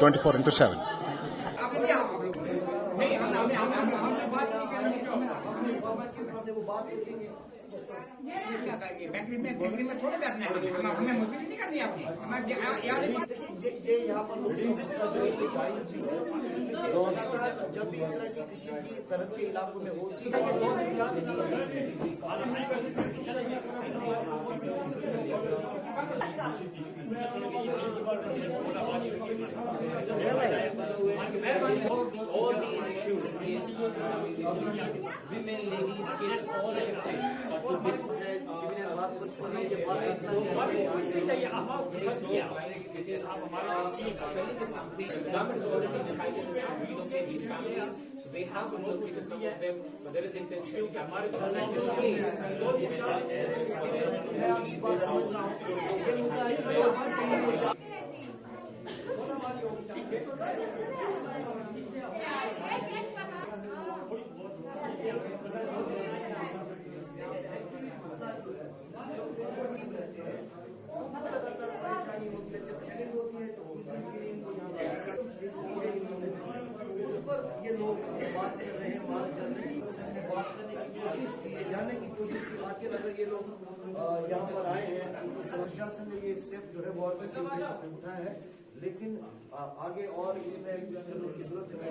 24/7. Factory में थोड़े बैठना है, हमें मजदूरी नहीं करनी है अपनी, ये यहाँ पर जब भी इस तरह की कृषि की सरहद के इलाकों में होती all these issues, women, ladies, kids, all shifting to this. Government has already decided to relocate these families, so they have to relocate some of them, but there is intention to ये लोग बात कर रहे हैं, बात कर रहे हैं, बात करने की कोशिश की है, जानने की कोशिश की। आखिर अगर ये लोग यहाँ पर आए हैं तो सुरक्षा से ने ये स्टेप जो है वो उठाया है, लेकिन आगे और इसमें करने की जरूरत है।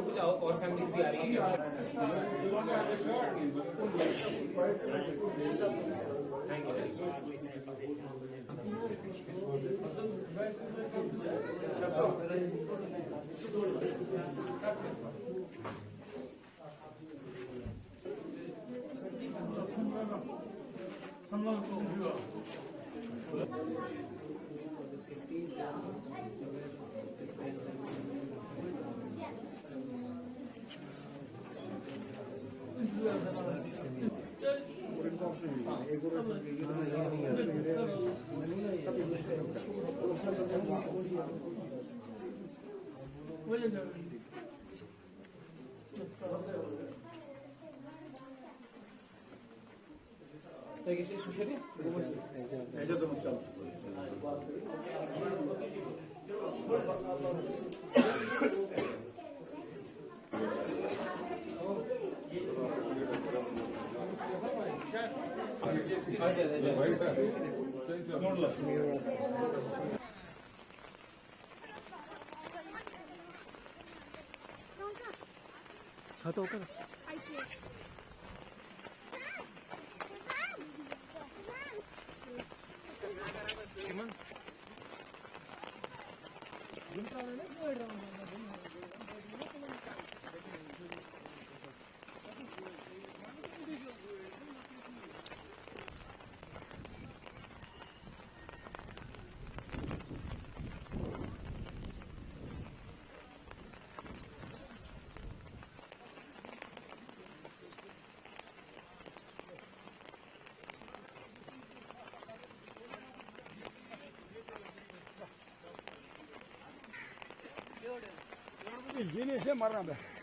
कुछ और फैमिलीज भी आ रही हैं। Thank you. जीने से मरना बेहतर।